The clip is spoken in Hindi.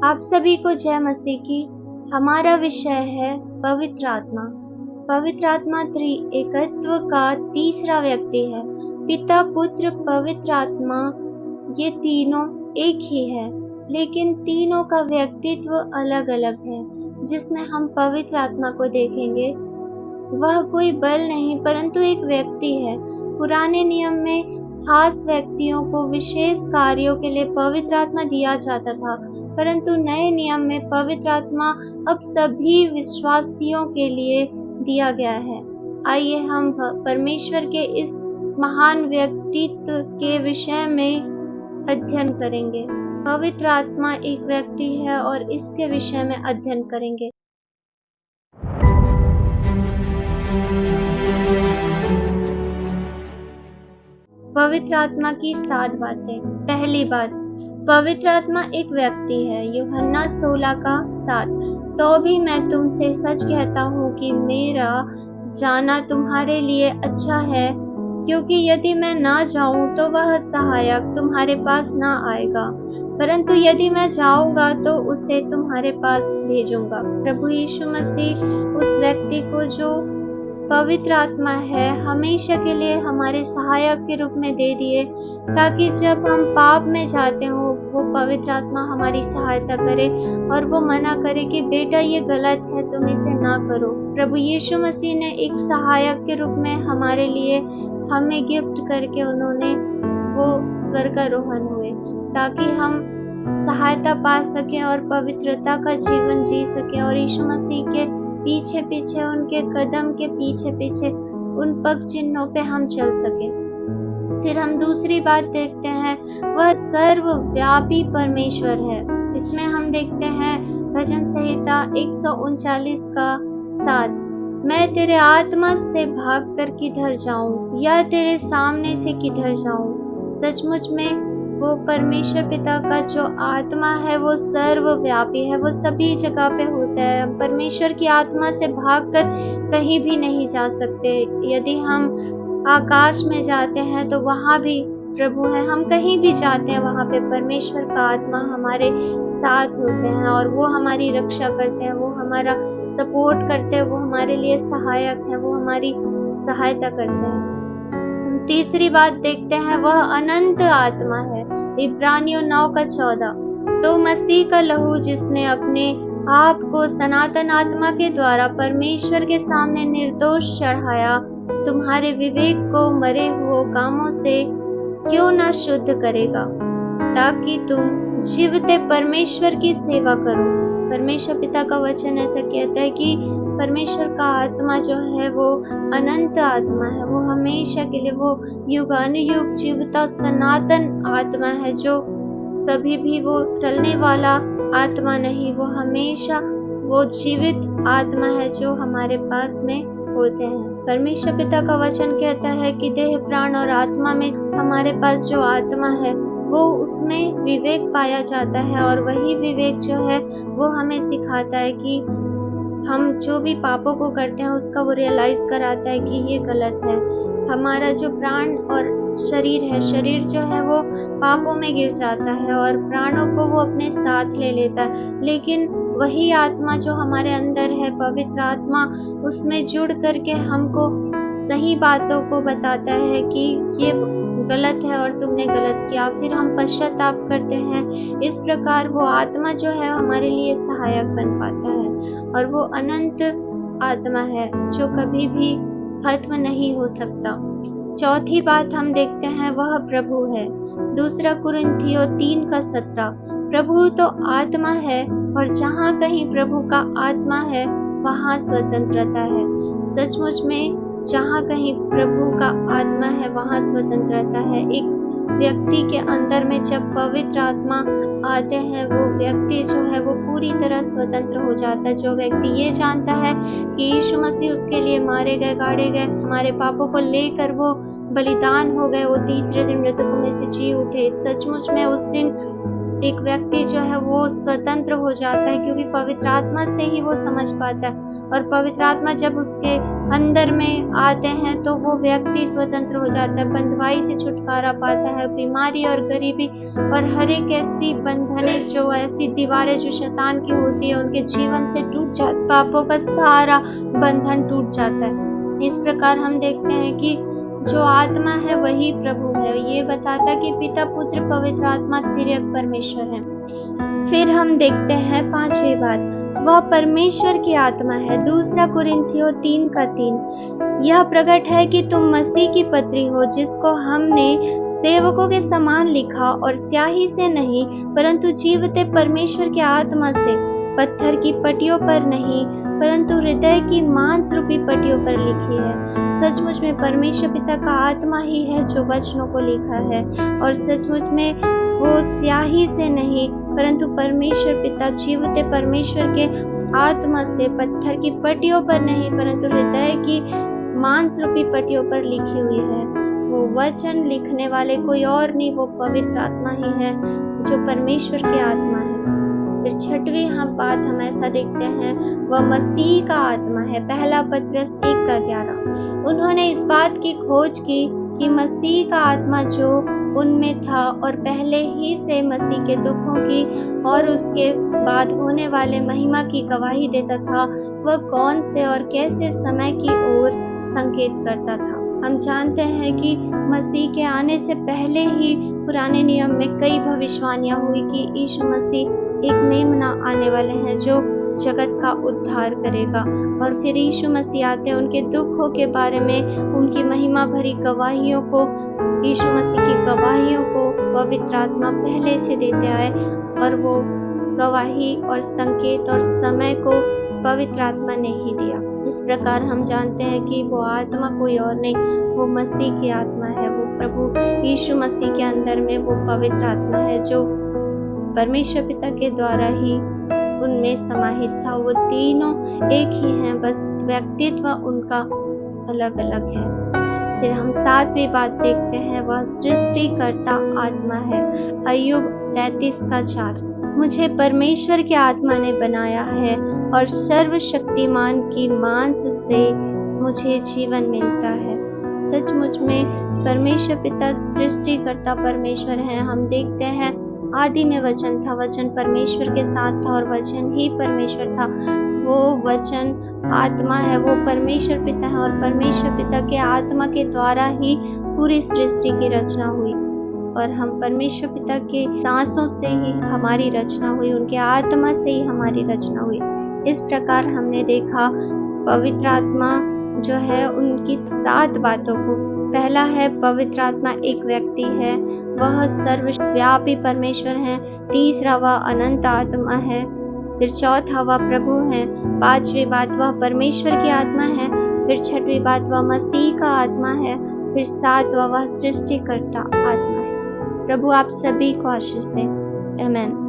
आप सभी को जय मसीह की। हमारा विषय है पवित्र आत्मा। पवित्र आत्मा त्रिएकत्व का तीसरा व्यक्ति है। पिता, पुत्र, पवित्र आत्मा, ये तीनों एक ही है, लेकिन तीनों का व्यक्तित्व अलग अलग है। जिसमें हम पवित्र आत्मा को देखेंगे, वह कोई बल नहीं परंतु एक व्यक्ति है। पुराने नियम में खास व्यक्तियों को विशेष कार्यों के लिए पवित्र आत्मा दिया जाता था, परंतु नए नियम में पवित्र आत्मा अब सभी विश्वासियों के लिए दिया गया है। आइए हम परमेश्वर के इस महान व्यक्तित्व के विषय में अध्ययन करेंगे। पवित्र आत्मा एक व्यक्ति है और इसके विषय में अध्ययन करेंगे। पवित्र आत्मा की 7 बातें। पहली बात, पवित्र आत्मा एक व्यक्ति है। यूहन्ना 16:7। तो भी मैं तुमसे सच कहता हूँ कि मेरा जाना तुम्हारे लिए अच्छा है, क्योंकि यदि मैं ना जाऊँ तो वह सहायक तुम्हारे पास ना आएगा, परंतु यदि मैं जाऊँगा तो उसे तुम्हारे पास भेजूंगा। प्रभु यीशु मसीह उस व्यक्ति को जो पवित्र आत्मा है हमेशा के लिए हमारे सहायक के रूप में दे दिए, ताकि जब हम पाप में जाते हो वो पवित्र आत्मा हमारी सहायता करे और वो मना करे कि बेटा ये गलत है, तुम इसे ना करो। प्रभु यीशु मसीह ने एक सहायक के रूप में हमारे लिए हमें गिफ्ट करके उन्होंने वो स्वर्गारोहण हुए, ताकि हम सहायता पा सकें और पवित्रता का जीवन जी सकें और यीशु मसीह के पीछे पीछे, उनके कदम के पीछे पीछे, उन पग चिन्हों पे हम चल सके। फिर हम दूसरी बात देखते हैं, वह सर्वव्यापी परमेश्वर है। इसमें हम देखते हैं भजन संहिता 139:7। मैं तेरे आत्मा से भाग कर किधर जाऊं, या तेरे सामने से किधर जाऊं। सचमुच में वो परमेश्वर पिता का जो आत्मा है वो सर्वव्यापी है, वो सभी जगह पे होता है। हम परमेश्वर की आत्मा से भागकर कहीं भी नहीं जा सकते। यदि हम आकाश में जाते हैं तो वहाँ भी प्रभु है, हम कहीं भी जाते हैं वहाँ पे परमेश्वर का आत्मा हमारे साथ होते हैं और वो हमारी रक्षा करते हैं, वो हमारा सपोर्ट करते हैं, वो हमारे लिए सहायक है, वो हमारी सहायता करते हैं। तीसरी बात देखते हैं, वह अनंत आत्मा है। इब्रानियों 9:14। तो मसीह का लहू जिसने अपने आप को सनातन आत्मा के द्वारा परमेश्वर के सामने निर्दोष चढ़ाया, तुम्हारे विवेक को मरे हुए कामों से क्यों न शुद्ध करेगा, ताकि तुम जीवते परमेश्वर की सेवा करो। परमेश्वर पिता का वचन ऐसा कहता है कि परमेश्वर का आत्मा जो है वो अनंत आत्मा है, वो हमेशा के लिए, वो युगानुयुग जीवता सनातन आत्मा है, जो कभी भी वो टलने वाला आत्मा नहीं, वो हमेशा वो जीवित आत्मा है जो हमारे पास में होते हैं। परमेश्वर पिता का वचन कहता है कि देह, प्राण और आत्मा में हमारे पास जो आत्मा है वो उसमें विवेक पाया जाता है, और वही विवेक जो है वो हमें सिखाता है कि हम जो भी पापों को करते हैं उसका वो रियलाइज कराता है कि ये गलत है। हमारा जो प्राण और शरीर है, शरीर जो है वो पापों में गिर जाता है और प्राणों को वो अपने साथ ले लेता है, लेकिन वही आत्मा जो हमारे अंदर है, पवित्र आत्मा, उसमें जुड़ करके हमको सही बातों को बताता है कि ये गलत है और तुमने गलत किया। फिर हम पश्चाताप करते हैं। इस प्रकार वो आत्मा जो है हमारे लिए सहायक बन पाता है और वो अनंत आत्मा है जो कभी भी खत्म नहीं हो सकता। चौथी बात हम देखते हैं, वह प्रभु है। 2 कुरिन्थियों 3:17। प्रभु तो आत्मा है और जहाँ कहीं प्रभु का आत्मा है वहाँ स्वतंत्रता है। सचमुच में जहाँ कहीं प्रभु का आत्मा है वहाँ स्वतंत्रता है। एक व्यक्ति के अंदर में जब पवित्र आत्मा आते हैं, वो व्यक्ति जो है वो पूरी तरह स्वतंत्र हो जाता है। जो व्यक्ति ये जानता है कि यीशु मसीह उसके लिए मारे गए, गाड़े गए, हमारे पापों को लेकर वो बलिदान हो गए, वो तीसरे दिन मृतकों में से जी उठे। सचमुच में उस दिन एक व्यक्ति जो है वो स्वतंत्र हो जाता है, क्योंकि पवित्र आत्मा से ही वो समझ पाता है। और पवित्र आत्मा जब उसके अंदर में आते हैं तो वो व्यक्ति स्वतंत्र हो जाता है, बंधुआई से छुटकारा पाता है, बीमारी और गरीबी और हर एक ऐसी बंधने, जो ऐसी दीवारें जो शैतान की होती है, उनके जीवन से टूट जाती, पापों का सारा बंधन टूट जाता है। इस प्रकार हम देखते हैं कि जो आत्मा है वही प्रभु है। ये बताता कि पिता, पुत्र, पवित्र आत्मा त्रिएक परमेश्वर है। फिर हम देखते हैं 5वीं बात, वह परमेश्वर की आत्मा है। 2 कुरिन्थियों 3:3, यह प्रकट है कि तुम मसीह की पत्री हो, जिसको हमने सेवकों के समान लिखा और स्याही से नहीं, परंतु जीवते परमेश्वर के आत्मा से, पत्थर की पटियों पर नहीं, परंतु हृदय की मांस रूपी पटियों पर लिखी है। सचमुच में परमेश्वर पिता का आत्मा ही है जो वचनों को लिखा है, और सचमुच में वो स्याही से नहीं, परंतु परमेश्वर पिता जीवते परमेश्वर के आत्मा से, पत्थर की पटियों पर नहीं, परंतु हृदय की मांस रूपी पटियों पर लिखी हुई है। वो वचन लिखने वाले कोई और नहीं, वो पवित्र आत्मा ही है जो परमेश्वर की आत्मा है। फिर 6वीं बात हम ऐसा देखते हैं, वह मसीह का आत्मा है। 1 पत्रस 1:11, उन्होंने इस बात की खोज की कि मसीह का आत्मा जो उनमें था और पहले ही से मसीह के दुखों की और उसके बाद होने वाले महिमा की गवाही देता था, वह कौन से और कैसे समय की ओर संकेत करता था। हम जानते हैं कि मसीह के आने से पहले ही पुराने नियम में कई भविष्यवाणियां हुई कि यीशु मसीह एक मेमना आने वाले हैं जो जगत का उद्धार करेगा। और फिर यीशु मसीह आते हैं, उनके दुखों के बारे में, उनकी महिमा भरी गवाहियों को, यीशु मसीह की गवाहियों को पवित्र आत्मा पहले से देते आए, और वो गवाही और संकेत और समय को पवित्र आत्मा ने ही दिया। इस प्रकार हम जानते हैं कि वो आत्मा कोई और नहीं, वो मसीह की आत्मा है। वो प्रभु यीशु मसीह के अंदर में वो पवित्र आत्मा है जो परमेश्वर पिता के द्वारा ही उनमें समाहित था। वो तीनों एक ही हैं, बस व्यक्तित्व उनका अलग अलग है। फिर हम 7वीं बात देखते हैं, वह सृष्टिकर्ता आत्मा है। अय्यूब 33:4, मुझे परमेश्वर की आत्मा ने बनाया है और सर्वशक्तिमान की मांस से मुझे जीवन मिलता है। सचमुच में परमेश्वर पिता सृष्टिकर्ता परमेश्वर है। हम देखते हैं आदि में वचन था, वचन परमेश्वर के साथ था और वचन ही परमेश्वर था। वो वचन आत्मा है, वो परमेश्वर पिता है, और परमेश्वर पिता के आत्मा के द्वारा ही पूरी सृष्टि की रचना हुई। और हम परमेश्वर पिता के सांसों से ही हमारी रचना हुई, उनके आत्मा से ही हमारी रचना हुई। इस प्रकार हमने देखा पवित्र आत्मा जो है उनकी 7 बातों को। पहला है पवित्र आत्मा एक व्यक्ति है, वह सर्वव्यापी परमेश्वर है। तीसरा वह अनंत आत्मा है। फिर चौथा वह प्रभु है। 5वीं बात वह परमेश्वर की आत्मा है। फिर 6वीं बात वह मसीह का आत्मा है। फिर 7वां वह सृष्टिकर्ता आत्मा है। प्रभु आप सभी को आशीष दें। आमीन।